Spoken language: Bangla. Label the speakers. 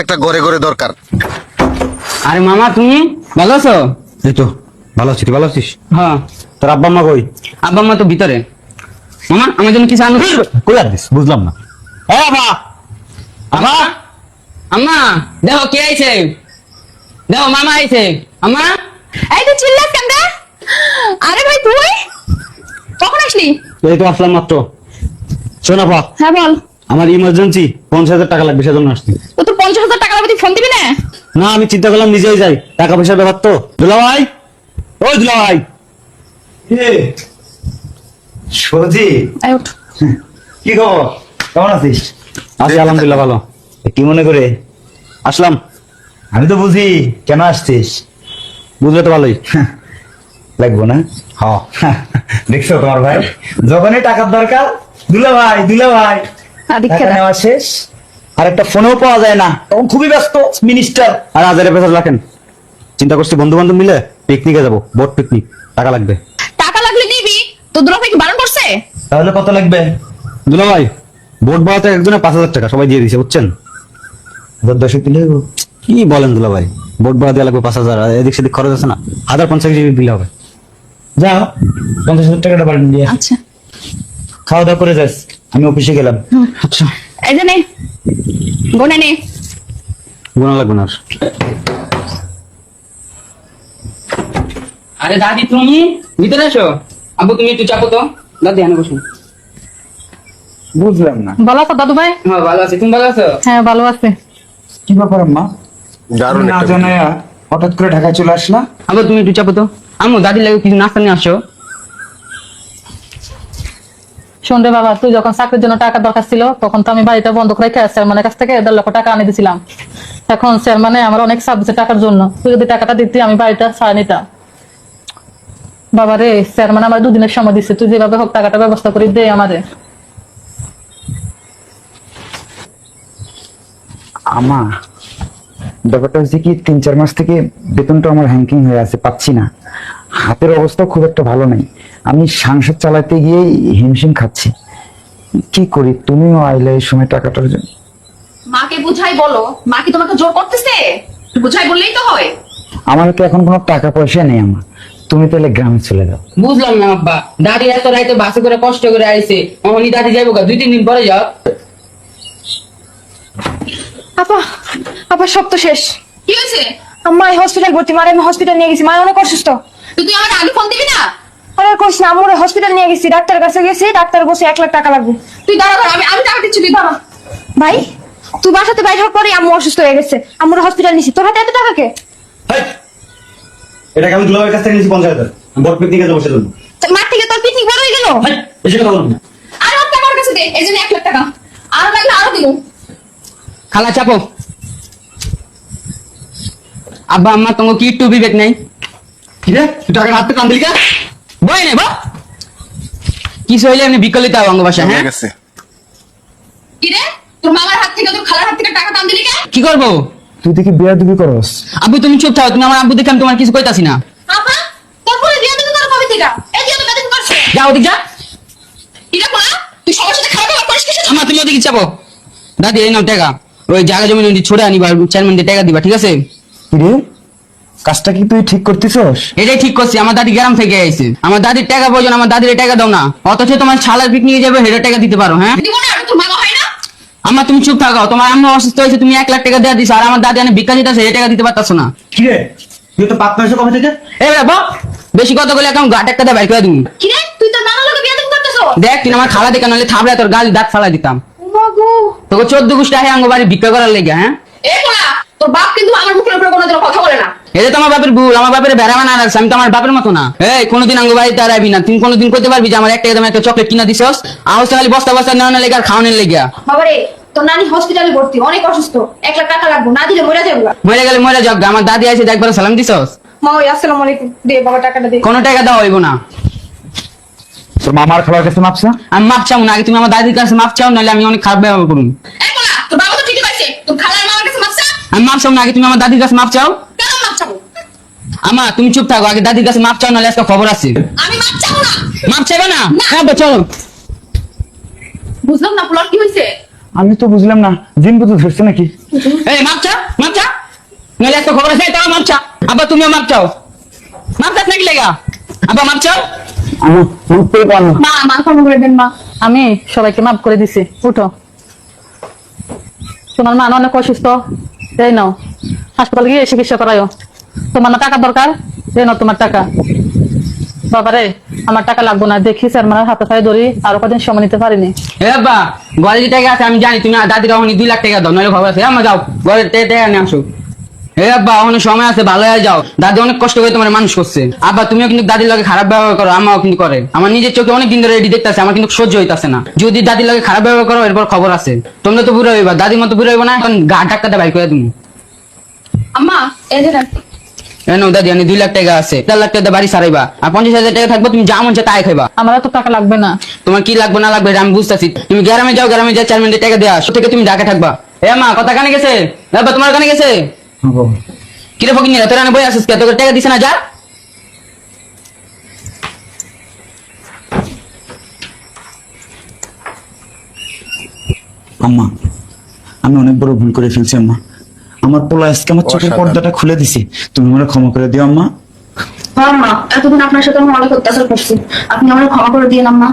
Speaker 1: একটা ঘরে ঘরে দরকার।
Speaker 2: আরে মামা তুমি ভালো আছো?
Speaker 3: এই তো ভালো আছি, তুই ভালো আছিস?
Speaker 2: হ্যাঁ।
Speaker 3: তোর আব্বা আম্মা কই?
Speaker 2: আব্বা আম্মা তো ভিতরে। মামা আমার জন্য কিছু আনো।
Speaker 3: কই আর দিস বুঝলাম না। হ্যাঁ আব্বা, আব্বা
Speaker 2: আম্মা দেখো কে আইছে, দেখো মামা আইছে। আম্মা
Speaker 4: এই তুই চিল্লাস কেন রে? আরে ভাই তুই কখন আসলি?
Speaker 3: এই তো আসলাম মাত্র। শোন আব্বা,
Speaker 4: হ্যাঁ বল।
Speaker 3: আমার ইমার্জেন্সি 50,000 টাকা লাগবে, সেজন্য আসছি।
Speaker 4: তো তোর 50,000 টাকা লাগবে, তুই ফোন দিবি না?
Speaker 3: না আমি চিন্তা করলাম নিজেই যাই, টাকা পয়সার ব্যাপার তো। দুলা ভাই, ওই দুলা ভাই।
Speaker 5: সজি,
Speaker 4: আয় ওঠ।
Speaker 5: কি খবর? কেমন আছিস?
Speaker 3: আছি আলহামদুলিল্লাহ ভালো।
Speaker 5: কি মনে করে
Speaker 3: আসলাম,
Speaker 5: আমি তো বুঝি কেন আসছিস।
Speaker 3: বুঝলে তো ভালোই।
Speaker 5: লাগবো না?
Speaker 3: হ্যাঁ
Speaker 5: দেখছো তোমার ভাই, যখনই টাকার দরকার দুলা ভাই দুলা ভাই,
Speaker 4: আদিক্ষে
Speaker 5: টাকা নেওয়া শেষ আর একটা ফোনেও পাওয়া যায় না, তখন খুবই ব্যস্ত মিনিস্টার।
Speaker 3: আর 1000 পেছাল রাখেন। চিন্তা করছি বন্ধু বান্ধব মিলে পিকনিকে যাবো, বোট পিকনিক। টাকা লাগবে।
Speaker 4: টাকা লাগলে দিবি, তো দুলাভাই কি বারণ করছে?
Speaker 5: তাহলে কত লাগবে?
Speaker 3: দুলা ভাই, বোট ভাড়াতে একজনে 5,000 টাকা সবাই দিয়ে দিছে, বুঝছেন?
Speaker 5: 10 দিলে হইব?
Speaker 3: কি বলেন দুলা ভাই, বোট ভাড়া দেওয়া লাগবে 5,000, আর এদিক সেদিক খরচ আছে না, 1,050 দিলে হবে।
Speaker 5: যাও 50,000 টাকাটা বাড়ি দিয়ে
Speaker 4: আচ্ছা
Speaker 5: খাওয়া দাওয়া করে যাস, আমি অফিসে গেলাম।
Speaker 3: আচ্ছা,
Speaker 4: এই যে নে, গোনে নে।
Speaker 3: গোনা লাগবে না আর।
Speaker 2: আরে দাদি তুমি ভিতরে এসো। আব্বু তুমি একটু চাপো তো। দাদি এনে বসুন।
Speaker 5: বুঝলাম না
Speaker 4: ভালো আছো দাদু ভাই?
Speaker 2: হ্যাঁ ভালো আছি, তুমি ভালো আছো?
Speaker 4: হ্যাঁ ভালো আছে।
Speaker 5: কি ব্যাপার আম্মা,
Speaker 1: দারুণ
Speaker 5: না
Speaker 1: একটা
Speaker 5: জানায়া হঠাৎ করে ঢাকা চলে আসলা?
Speaker 2: আব্বু তুমি একটু চাপো তো। আম্মু দাদির লাগে কিছু নাস্তা নিয়ে আসো।
Speaker 6: শোন রে বাবা, তুই যখন চাকরির জন্য টাকা দরকার ছিল তখন তো আমি বাড়িটা বন্ধক রেখে চেয়ারম্যানের কাছ থেকে 1.5 লক্ষ টাকা আনি দিছিলাম। এখন চেয়ারম্যানে আমার অনেক চাপ দিচ্ছে টাকার জন্য, তুই যদি টাকাটা দিতি আমি বাড়িটা ছাড় নিতাম। বাবা রে, চেয়ারম্যান আমার 2 দিনের সময় দিচ্ছে, তুই যেভাবে হোক টাকাটা ব্যবস্থা করে দে আমারে।
Speaker 5: আমা, ব্যাপারটা হচ্ছে কি, 3-4 মাস থেকে বেতনটা আমার হ্যাঙ্কিং হয়ে আছে, পাচ্ছি না। হাতের অবস্থা খুব একটা ভালো নাই, আমি সংসার চালাতে গিয়ে হিমশিম খাচ্ছি। কি করি, তুমিও আইলে এই সময় টাকাটার জন্য।
Speaker 4: মাকে বুঝাই বলো, মা কি তোমাকে জোর করতেছে? তুই বুঝাই বললেই তো হয়।
Speaker 5: আমার তো এখন কোনো টাকা পয়সা নেই আমা, তুমি তাহলে গ্রামে চলে যাও।
Speaker 2: বুঝলাম না আব্বা, দাদি এত রাইতে বাসে করে কষ্ট করে আইছে, অমনি দাদি যাইবো 2-3 দিন পরে যাও।
Speaker 7: আপা, আপা সব তো শেষ।
Speaker 4: কি হয়েছে?
Speaker 7: আম্মা হসপিটাল ভর্তি, মারে আমি হসপিটাল নিয়ে গেছি, মা অনেক অসুস্থ।
Speaker 4: তুই আমার আগে ফোন দিবি না?
Speaker 7: আরে কইস না, আম্মুরে হসপিটাল নিয়ে গেছি, ডাক্তার কাছে গেছি, ডাক্তার বলছে 1 লাখ টাকা লাগবে।
Speaker 4: তুই দাঁড়া দাঁড়া, আমি টাকা দিচ্ছি, তুই দাঁড়া।
Speaker 7: ভাই তুই বাসাতে বাইরে হওয়ার পরে আম্মু অসুস্থ হয়ে গেছে, আম্মুরে হসপিটাল নিছি, তোর হাতে এত টাকা কে?
Speaker 3: এটাকে আমি দুলা ভাইয়ের কাছ থেকে নিয়েছি 50,000, বোট পিকনিকে যাবো সেজন্য।
Speaker 7: মাঠ থেকে তোর পিকনিক বড় হয়ে গেল।
Speaker 3: এসে কথা বলুন না।
Speaker 4: আর হাত আমার কাছে দে, এই জন্য 1 লাখ টাকা। আর লাগলে আরো দিব।
Speaker 2: খালা চাপো। আব্বা আম্মা তোমাকে কি একটু বিবেক নাই?
Speaker 3: কি রে, তুই টাকার হাতে কান দিলি কা?
Speaker 2: বই নে বা কিছু হইলে এমনি বিকলিত অঙ্গ ভাষা। হ্যাঁ
Speaker 1: হয়ে গেছে।
Speaker 4: কি রে, তোর মামার হাত থেকে তোর খালার হাত থেকে টাকা টান দিলি কেন?
Speaker 2: কি করবো?
Speaker 5: তুই দেখি বেয়াদবি করস।
Speaker 2: আব্বু তুমি চুপ থাকো, তুমি আমার আব্বু দেখে আমি তোমার কিছু কইতাছি না।
Speaker 4: আপা তোর পরে দিয়ে দিবি তোর কবে থেকে? এই দিয়ে তো বেতন করছে।
Speaker 2: যা ওদিক যা।
Speaker 4: কি রে পোলা, তুই সবার সাথে খারাপ ব্যবহার করিস কিসের জন্য?
Speaker 2: আমার তুমি ওদিকে চাপো। দাদি এই নাও টাকা, ওই জায়গা জমি ছড়ে আনিবা, চেয়ারম্যান টাকা দিবা, ঠিক আছে?
Speaker 5: কি রে, কাজটা কি তুই ঠিক করতেছস?
Speaker 2: এটাই ঠিক করছি, আমার দাদি গ্রাম থেকে আইছে, আমার দাদির টাকা প্রয়োজন, আমার দাদির টাকা দাও না, অথচ তোমার শালার পিকনিকে যাবে হেডের টাকা দিতে পারো। হ্যাঁ
Speaker 4: দিব না, আমি তোর মামা হয় না?
Speaker 2: আমার তুমি চুপ থাকো, তোমার আম্মা অসুস্থ হয়েছে, তুমি 1 লাখ টাকা দেওয়া দিছো, আর আমার দাদি অনেক ভিক্ষা দিতেছে, এই টাকা দিতে পারতাছো না।
Speaker 3: কি রে, তুই তো পাপ পেয়েছো কবে থেকে?
Speaker 2: এ বাবা বেশি কথা বলে এখন গা টাকা দিয়ে বাইর করে দিবি।
Speaker 4: কি রে, তুই তোর নানা লোকে বিয়ে করতেছ?
Speaker 2: দেখ তুই আমার খালা দেখা নাহলে থাবড়ে তোর গাল দাঁত ফালাই দিতাম।
Speaker 4: মাগো,
Speaker 2: তোকে 14 গোষ্ঠী আহে আঙ্গ বাড়ি ভিক্ষা করার লেগে। হ্যাঁ
Speaker 4: এ পোলা, তোর বাপ কিন্তু আমার মুখের উপরে কোনোদিন কথা বলে না।
Speaker 2: এটা তো আমার বাপের ভুল, আমার বাপের ভেড়া বানা রাখছে, আমি তো আমার বাপের মতো না। এই কোনোদিন আঙ্গ বাড়িতে আর আইবি না, তুমি কোনোদিন করতে পারবি যে আমার 1 টাকা দামে একটা চকলেট কিনা দিছস? আওয়াজ খালি বস্তা বস্তা নেওয়ানোর লেগে আর খাওয়ানোর লেগে।
Speaker 7: বাবারে, তোর নানি হসপিটালে ভর্তি, অনেক অসুস্থ, 1 লাখ টাকা লাগবে, না দিলে মরে যাবে।
Speaker 2: মরে গেলে মরে যাক, আমার দাদি আছে একবার সালাম দিছস?
Speaker 7: মা ওই আসসালামু আলাইকুম, দে বাবা টাকাটা দে।
Speaker 2: কোনো টাকা দেওয়া হইব না।
Speaker 5: তোর মামার খাবার কাছে মাপসা?
Speaker 2: আমি মাপ চাও না, আগে তুমি আমার দাদির কাছে মাপ চাও, নাহলে আমি অনেক খারাপ ব্যবহার করুন।
Speaker 4: এ পোলা, তোর বাবা তো ঠিকই কইছে, তোর খালার মামার কাছে মাপসা।
Speaker 2: আমি মাপ চাও না, আগে তুমি আমার দাদির কাছে মাপ চাও।
Speaker 4: কেন মাপ চাবো?
Speaker 2: আমা তুমি চুপ থাকো, আগে দাদির কাছে মাপ চাও, নাহলে আজকে খবর আছে।
Speaker 4: আমি মাপ চাবো না।
Speaker 2: মাপ চাইবে না? হ্যাঁ চলো।
Speaker 4: বুঝলাম না পোলার কি হয়েছে?
Speaker 5: আমি তো বুঝলাম না, জিন বুঝে ধরছে নাকি?
Speaker 2: এই মাপচা নইলে একটা খবর আছে তাও মাপচা। আব্বা তুমিও মাপ চাও, মাপ চাস নাকি লেগা? আব্বা মাপ চাও।
Speaker 5: আমি বুঝতেই পারলাম।
Speaker 4: মা মা ক্ষমা করে দেন মা।
Speaker 6: আমি সবাইকে মাফ করে দিছি, উঠো। তোমার মা না অনেক অসুস্থ, এই নাও হাসপাতালে গিয়ে চিকিৎসা করায়ও। তোমার না টাকা দরকার, এই নাও তোমার টাকা। বাবারে আমার টাকা লাগবো না, দেখি স্যার মানে হাতে পায়ে ধরি, আরো কদিন সময় নিতে পারিনি।
Speaker 2: এ আব্বা ঘরে যে টাকা আছে আমি জানি, তুমি দাদির ওখানে 2 লাখ টাকা দাও, নইলে খবর আছে। আমার যাও ঘরে টাকা নিয়ে আসো। এ আব্বা ওখানে সময় আছে, ভালো হয়ে যাও। দাদি অনেক কষ্ট করে তোমার মানুষ করছে। আব্বা তুমিও কিন্তু দাদির লগে খারাপ ব্যবহার করো, আমাও কিন্তু করে। আমার নিজের চোখে অনেক দিন ধরে এটি দেখতেছে, আমার কিন্তু সহ্য হইতাছে না। যদি দাদির লগে খারাপ ব্যবহার করো এরপর খবর আছে। তোমরা তো বুড়ো হইবা, দাদির মতো বুড়ো হইবা না, এখন গা ডাক্তারটা বাইর করে তুমি।
Speaker 4: আম্মা এই যে নেন।
Speaker 2: এনো দাদি আমি 2 লাখ টাকা আছে, 4 লাখ টাকা বাড়ি সারাইবা, আর 50,000 টাকা থাকবো, তুমি যা মন চায় তাই খাইবা।
Speaker 6: আমার তো টাকা লাগবে না।
Speaker 2: তোমার কি লাগবে না লাগবে এটা আমি বুঝতেছি। তুমি গ্রামে যাও, গ্রামে যা 4 মিনিটে টাকা দেওয়া, সব থেকে তুমি ঢাকা থাকবা। এ মা কথা কানে গেছে? বাবা তোমার কানে গেছে? কিরে ফকির নিয়ে তোরা বই আসিস কে? তোকে টাকা দিছে না? যা।
Speaker 5: আম্মা আমি অনেক বড় ভুল করে ফেলছি আম্মা। আমার পোলা আজকে আমার চোখের পর্দাটা খুলে দিছে, তুমি আমার ক্ষমা করে দিও আম্মা।
Speaker 7: হ্যাঁ মা, এতদিন আপনার সাথে আমি অনেক অত্যাচার করছি, আপনি আমার ক্ষমা করে দিন আম্মা।